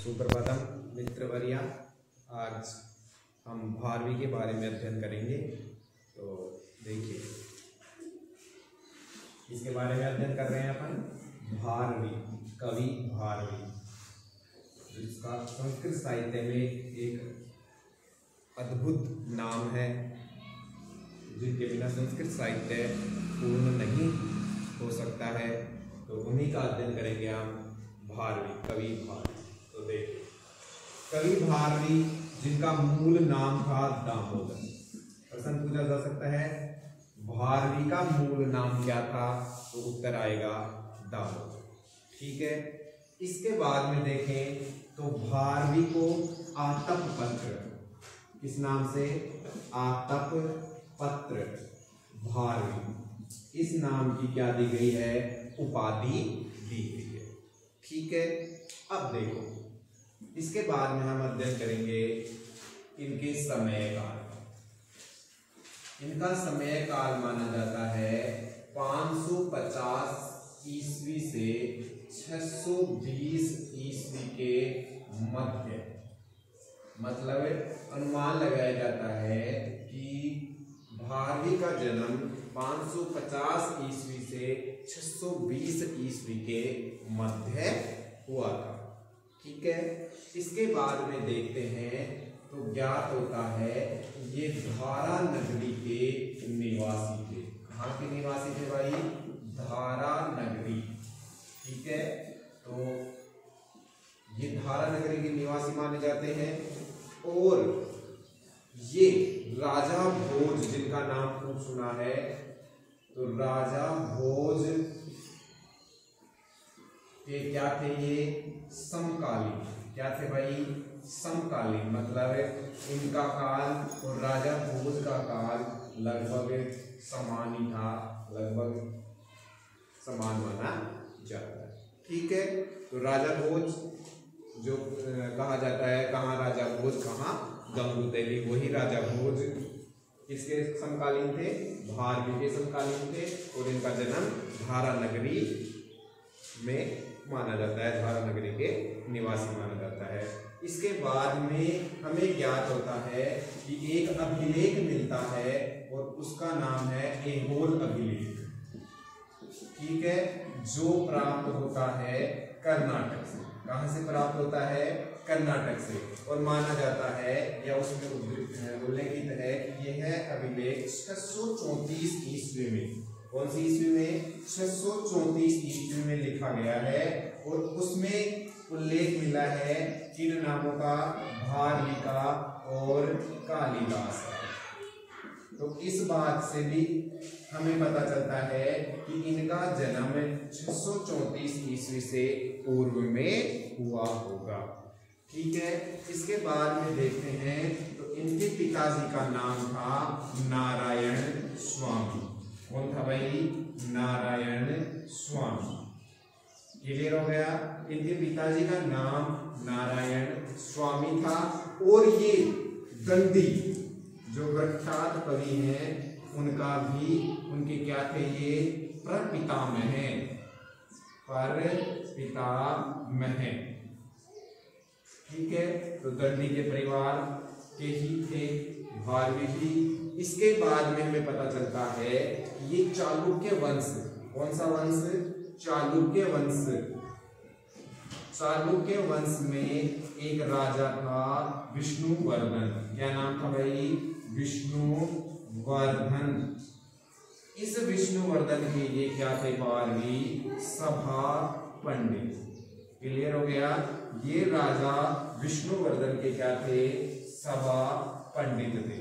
सुप्रभातम मित्रवर्या। आज हम भारवी के बारे में अध्ययन करेंगे। तो देखिए, इसके बारे में अध्ययन कर रहे हैं अपन। भारवी, कवि भारवी, जिसका संस्कृत साहित्य में एक अद्भुत नाम है, जिनके बिना संस्कृत साहित्य पूर्ण नहीं हो सकता है। तो उन्हीं का अध्ययन करेंगे हम, भारवी, कवि भारवी। तो देखिए, कवि भारवी जिनका मूल नाम था दामोदर। प्रश्न पूछा जा सकता है भारवी का मूल नाम क्या था, तो उत्तर आएगा दामोदर। ठीक है। इसके बाद में देखें तो भारवी को आतप पत्र, किस नाम से? आतप पत्र भारवी, इस नाम की क्या दी गई है? उपाधि दी गई है। ठीक है। अब देखो, इसके बाद में हम अध्ययन करेंगे इनके समय काल। इनका समय काल माना जाता है 550 ईस्वी से 620 ईस्वी के मध्य। मतलब अनुमान लगाया जाता है कि भारवी का जन्म 550 ईस्वी से 620 ईस्वी के मध्य हुआ था। ठीक है। इसके बाद में देखते हैं तो ज्ञात होता है ये धारा नगरी के निवासी थे। कहाँ के निवासी थे भाई? धारा नगरी। ठीक है। तो ये धारा नगरी के निवासी माने जाते हैं। और ये राजा भोज, जिनका नाम खूब सुना है, तो राजा भोज के क्या थे? ये समकालीन। क्या थे भाई? समकालीन। मतलब इनका काल और राजा भोज का काल लगभग समान ही था, लगभग समान माना जाता है। ठीक है। तो राजा भोज जो कहा जाता है, कहाँ राजा भोज, कहाँ गंगू देवी, वही राजा भोज किसके समकालीन थे? भारवी के समकालीन थे। और इनका जन्म धारा नगरी में माना जाता है, धारा नगरी के निवासी माना जाता है। इसके बाद में हमें ज्ञात होता है कि एक अभिलेख मिलता है और उसका नाम है ऐहोल अभिलेख। ठीक है। जो प्राप्त होता है कर्नाटक से। कहां से प्राप्त होता है? कर्नाटक से। और माना जाता है या उसमें उल्लेखित है कि यह अभिलेख 634 ईस्वी में, कौन सी ईस्वी में? 634 ईस्वी में लिखा गया है। और उसमें उल्लेख मिला है किन नामों का? भारवी का और कालिदास का। तो इस बात से भी हमें पता चलता है कि इनका जन्म 634 ईस्वी से पूर्व में हुआ होगा। ठीक है। इसके बाद में देखते हैं तो इनके पिताजी का नाम था नारायण स्वामी। कौन था भाई? नारायण स्वामी। क्लियर हो गया? इनके पिताजी का नाम नारायण स्वामी था। और ये दंडी जो प्रख्यात कवि हैं, उनका भी, उनके क्या थे? ये प्रपितामह हैं, प्रपितामह। ठीक है। तो दंडी के परिवार के ही थे भारवी भी। इसके बाद में हमें पता चलता है ये चालुक्य वंश। कौन सा वंश? चालुक्य वंश। चालुक्य वंश में एक राजा था विष्णुवर्धन। क्या नाम था भाई? विष्णुवर्धन। इस विष्णुवर्धन के ये क्या थे? भारवी सभा पंडित। क्लियर हो गया? ये राजा विष्णुवर्धन के क्या थे? सभा पंडित थे।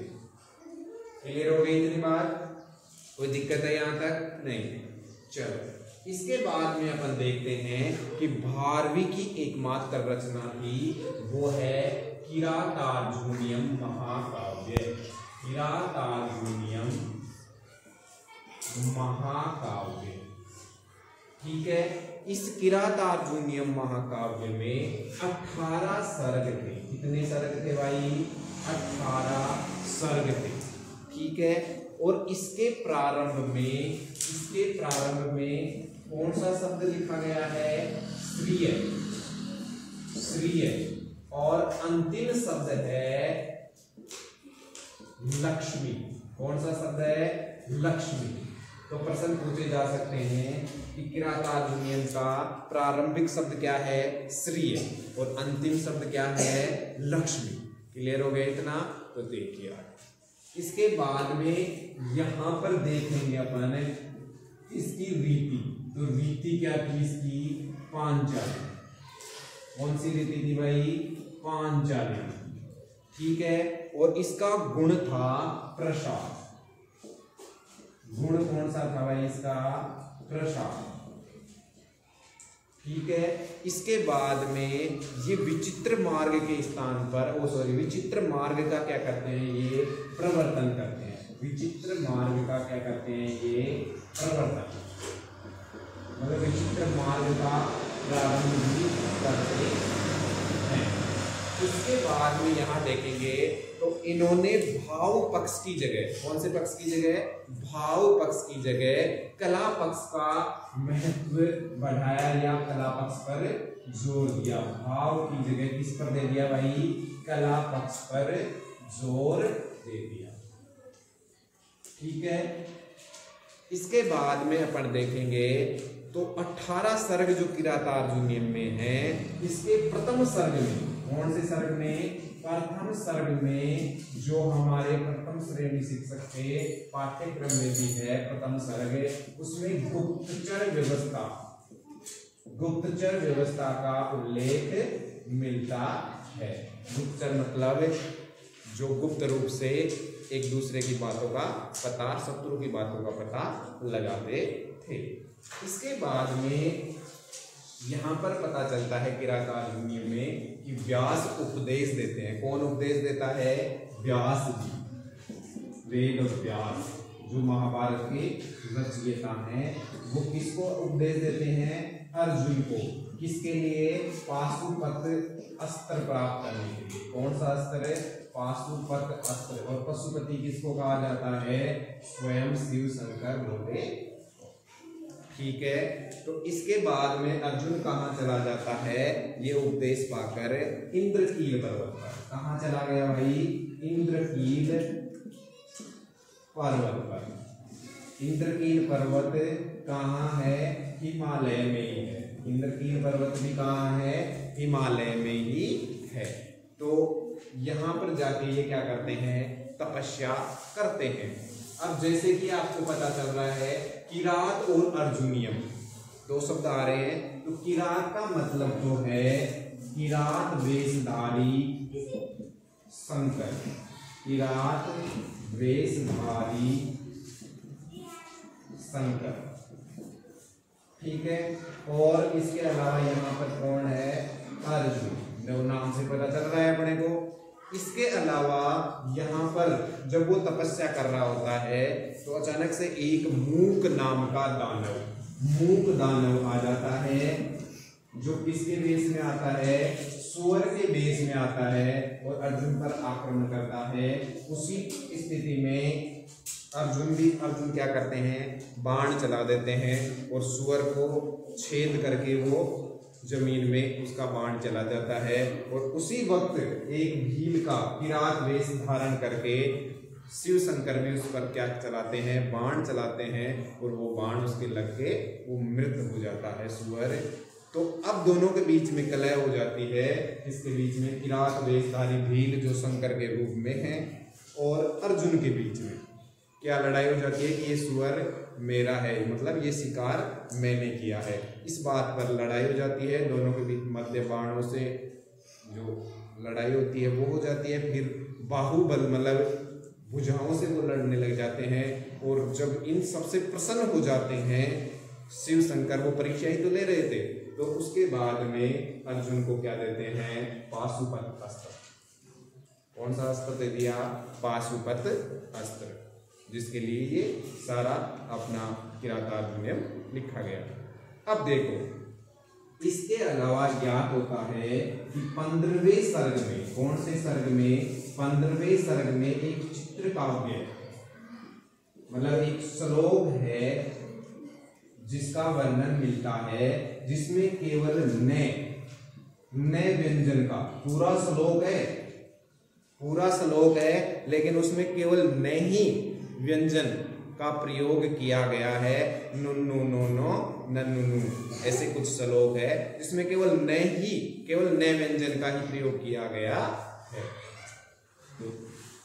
क्लियर हो गई इतनी बात? कोई दिक्कत है यहां तक? नहीं। चलो, इसके बाद में अपन देखते हैं कि भारवी की एकमात्र रचना थी, वो है किरातार्जुनीयम महाकाव्य। किरातार्जुनीयम महाकाव्य। ठीक है। इस किरातार्जुनीयम महाकाव्य में 18 सर्ग थे। कितने सर्ग थे भाई? 18 सर्ग थे। ठीक है। और इसके प्रारंभ में कौन सा शब्द लिखा गया है? श्रीय। श्रीय और अंतिम शब्द है लक्ष्मी। कौन सा शब्द है? लक्ष्मी। तो प्रश्न पूछे जा सकते हैं कि किरात अर्जुनीयम का प्रारंभिक शब्द क्या है? श्रीय और अंतिम शब्द क्या है? लक्ष्मी। क्लियर हो गया इतना? तो देखिए इसके बाद में यहां पर देखेंगे अपन इसकी रीति। तो रीति क्या थी इसकी? पांचाली। कौन सी रीति थी भाई? पांचाली। ठीक है। और इसका गुण था प्रसाद। गुण कौन सा था भाई इसका? प्रसाद। ठीक है। इसके बाद में ये विचित्र मार्ग के स्थान पर विचित्र मार्ग का क्या करते हैं? ये प्रवर्तन करते हैं। विचित्र मार्ग का क्या करते हैं? ये प्रवर्तन, मतलब विचित्र मार्ग का प्रारंभ भी करते हैं। इसके बाद में यहाँ देखेंगे तो इन्होंने भाव पक्ष की जगह, कौन से पक्ष की जगह? भाव पक्ष की जगह कला पक्ष का महत्व बढ़ाया या कला पक्ष पर जोर दिया। भाव की जगह किस पर दे दिया भाई? कला पक्ष पर जोर दे दिया। ठीक है। इसके बाद में अपन देखेंगे तो 18 सर्ग जो किरात अर्जुनीयम में है, इसके प्रथम सर्ग में, कौन से सर्ग में? प्रथम सर्ग में, जो हमारे प्रथम श्रेणी शिक्षक के पाठ्यक्रम में भी है प्रथम सर्ग, उसमें गुप्तचर व्यवस्था का उल्लेख मिलता है। गुप्तचर मतलब जो गुप्त रूप से एक दूसरे की बातों का पता, शत्रु की बातों का पता लगाते थे। इसके बाद में यहाँ पर पता चलता है किरात अर्जुनीयम में कि व्यास उपदेश देते हैं। कौन उपदेश देता है? व्यास जी। वेद व्यास जो महाभारत के रचयिता हैं, वो किसको उपदेश देते हैं? अर्जुन को। किसके लिए? पाशुपत अस्त्र प्राप्त करने के लिए। कौन सा अस्त्र है? पाशुपत अस्त्र। और पशुपति किसको कहा जाता है? स्वयं शिव शंकर बोले। ठीक है। तो इसके बाद में अर्जुन कहाँ चला जाता है? ये उपदेश पाकर इंद्रकील पर्वत पर। कहाँ चला गया भाई? इंद्रकील पर्वत पर। इंद्रकील पर्वत कहाँ है? हिमालय में ही है। इंद्रकील पर्वत भी कहाँ है? हिमालय में ही है। तो यहाँ पर जाके ये क्या करते हैं? तपस्या करते हैं। अब जैसे कि आपको पता चल रहा है किरात और अर्जुनीयम दो शब्द आ रहे हैं, तो किरात का मतलब जो है किरात वेशधारी शंकर। किरात वेशधारी शंकर। ठीक है। और इसके अलावा यहाँ पर कौन है? अर्जुन। जो नाम से पता चल रहा है अपने को। इसके अलावा यहाँ पर जब वो तपस्या कर रहा होता है तो अचानक से एक मूक नाम का दानव आ जाता है, जो किसके वेश में आता है? सूअर के वेश में आता है और अर्जुन पर आक्रमण करता है। उसी स्थिति में अर्जुन क्या करते हैं? बाण चला देते हैं और सूअर को छेद करके वो जमीन में उसका बाण चला जाता है। और उसी वक्त एक भील का किरात वेश धारण करके शिव शंकर भी उस पर क्या चलाते हैं? बाण चलाते हैं और वो बाण उसके लग के वो मृत हो जाता है सूअर। तो अब दोनों के बीच में कलह हो जाती है। इसके बीच में किरात वेशधारी भील जो शंकर के रूप में है और अर्जुन के बीच में क्या लड़ाई हो जाती है कि ये सूअर मेरा है, मतलब ये शिकार मैंने किया है। इस बात पर लड़ाई हो जाती है। दोनों के बीच मध्य बाणों से जो लड़ाई होती है वो हो जाती है। फिर बाहुबल मतलब भुजाओं से वो लड़ने लग जाते हैं। और जब इन सबसे प्रसन्न हो जाते हैं शिव शंकर, वो परीक्षा ही तो ले रहे थे, तो उसके बाद में अर्जुन को क्या देते हैं? पाशुपत अस्त्र। कौन सा अस्त्र दे दिया? पाशुपत अस्त्र, जिसके लिए ये सारा अपना किरात अर्जुनीयम लिखा गया। अब देखो इसके अलावा ज्ञात होता है कि 15वें सर्ग में, कौन से सर्ग में? 15वें सर्ग में एक चित्र काव्य मतलब एक श्लोक है जिसका वर्णन मिलता है, जिसमें केवल नए व्यंजन का पूरा श्लोक है लेकिन उसमें केवल नए ही व्यंजन का प्रयोग किया गया है। नुन्नु नो नो नन्नु ऐसे कुछ श्लोक है जिसमें केवल नए व्यंजन का ही प्रयोग किया गया है। तो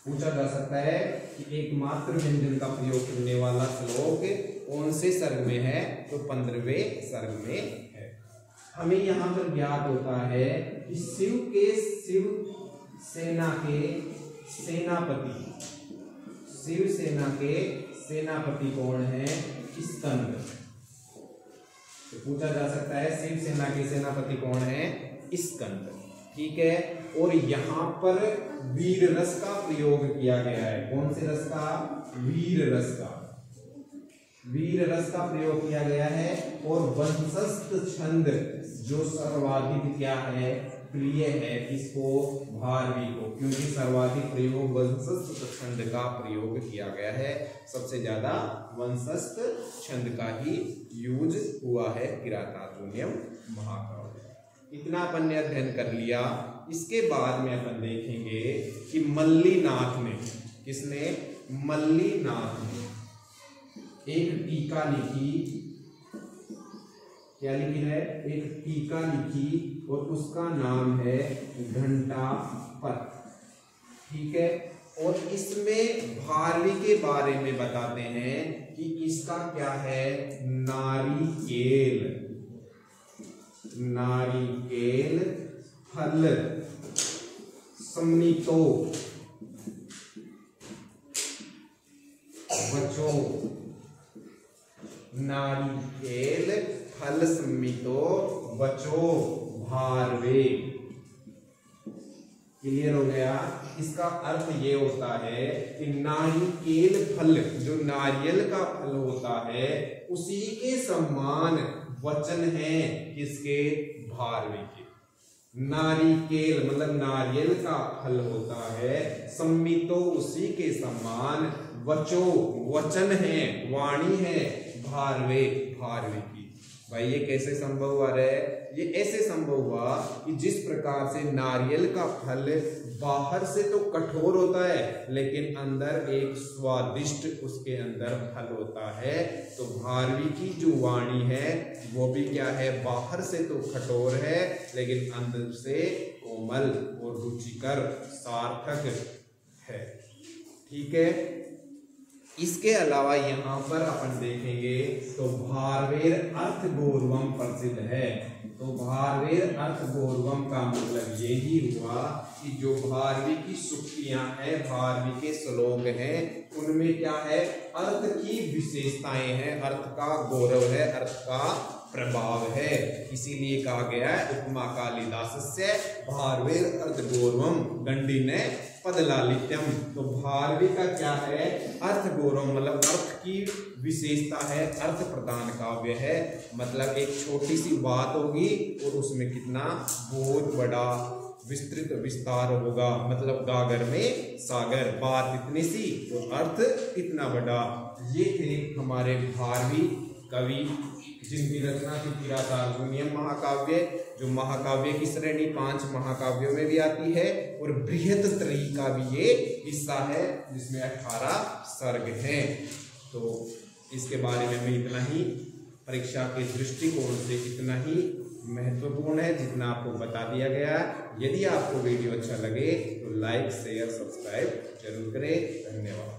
पूछा जा सकता है कि एकमात्र व्यंजन का प्रयोग करने वाला श्लोक कौन से सर्ग में है, तो 15वें सर्ग में है। हमें यहाँ पर ज्ञात होता है कि शिव सेना के सेनापति कौन है, स्कंद। तो पूछा जा सकता है शिव सेना के सेनापति कौन है, स्कंद। ठीक है, और यहाँ पर वीर रस का प्रयोग किया गया है। कौन से रस का, वीर रस का प्रयोग किया गया है। और वंशस्थ छंद जो सर्वाधिक क्या है, प्रिय है किसको, भारवी को, क्योंकि सर्वाधिक प्रयोग वंशस्थ छंद का प्रयोग किया गया है। सबसे ज्यादा वंशस्थ छंद का ही यूज हुआ है किरातार्जुनीयम महाकाव्य। इतना अपन ने अध्ययन कर लिया। इसके बाद में अपन देखेंगे कि मल्लीनाथ ने, किसने, मल्लीनाथ ने एक टीका लिखी। क्या लिखी है, एक टीका लिखी और उसका नाम है घंटापथ। ठीक है, और इसमें भारवी के बारे में बताते हैं कि इसका क्या है, नारिकेल फल सम्मितो बचो, नारिकेल फल सम्मितो बचो भारवे। क्लियर हो गया। इसका अर्थ ये होता है कि नारिकेल फल, जो नारियल का फल होता है, उसी के समान वचन है किसके, भारवे के। नारिकेल मतलब नारियल का फल होता है, सम्मितो उसी के समान, वचो वचन है, वाणी है, भारवे की। भाई ये कैसे संभव हुआ रे, ये ऐसे संभव हुआ कि जिस प्रकार से नारियल का फल बाहर से तो कठोर होता है लेकिन अंदर एक स्वादिष्ट उसके अंदर फल होता है, तो भारवी की जो वाणी है वो भी क्या है, बाहर से तो कठोर है लेकिन अंदर से कोमल और रुचिकर सार्थक है। ठीक है, इसके अलावा यहाँ पर अपन देखेंगे तो भारवेर अर्थ गौरवम प्रसिद्ध है। तो भारवेर अर्थ गौरवम का मतलब यही हुआ कि जो भारवी की सूक्तियां हैं, भारवी के श्लोक हैं, उनमें क्या है, अर्थ की विशेषताएं हैं, अर्थ का गौरव है, अर्थ का प्रभाव है। इसीलिए कहा गया है उपमा कालिदासस्य भारवेर अर्थ गौरवम गंडीने पदलालित्यम। तो भारवी का क्या है, अर्थ गौरव मतलब अर्थ की विशेषता है, अर्थ प्रदान काव्य है। मतलब एक छोटी सी बात होगी और उसमें कितना बहुत बड़ा विस्तृत विस्तार होगा, मतलब गागर में सागर, बात इतनी सी और अर्थ इतना बड़ा। ये थे हमारे भारवी कवि जिनकी रचना थी किरातार्जुनीयम महाकाव्य, जो महाकाव्य की श्रेणी 5 महाकाव्यों में भी आती है और बृहत्त्रयी का भी ये हिस्सा है जिसमें 18 सर्ग हैं। तो इसके बारे में भी इतना ही, परीक्षा के दृष्टिकोण से इतना ही महत्वपूर्ण है जितना आपको बता दिया गया है। यदि आपको वीडियो अच्छा लगे तो लाइक शेयर सब्सक्राइब जरूर करें। धन्यवाद।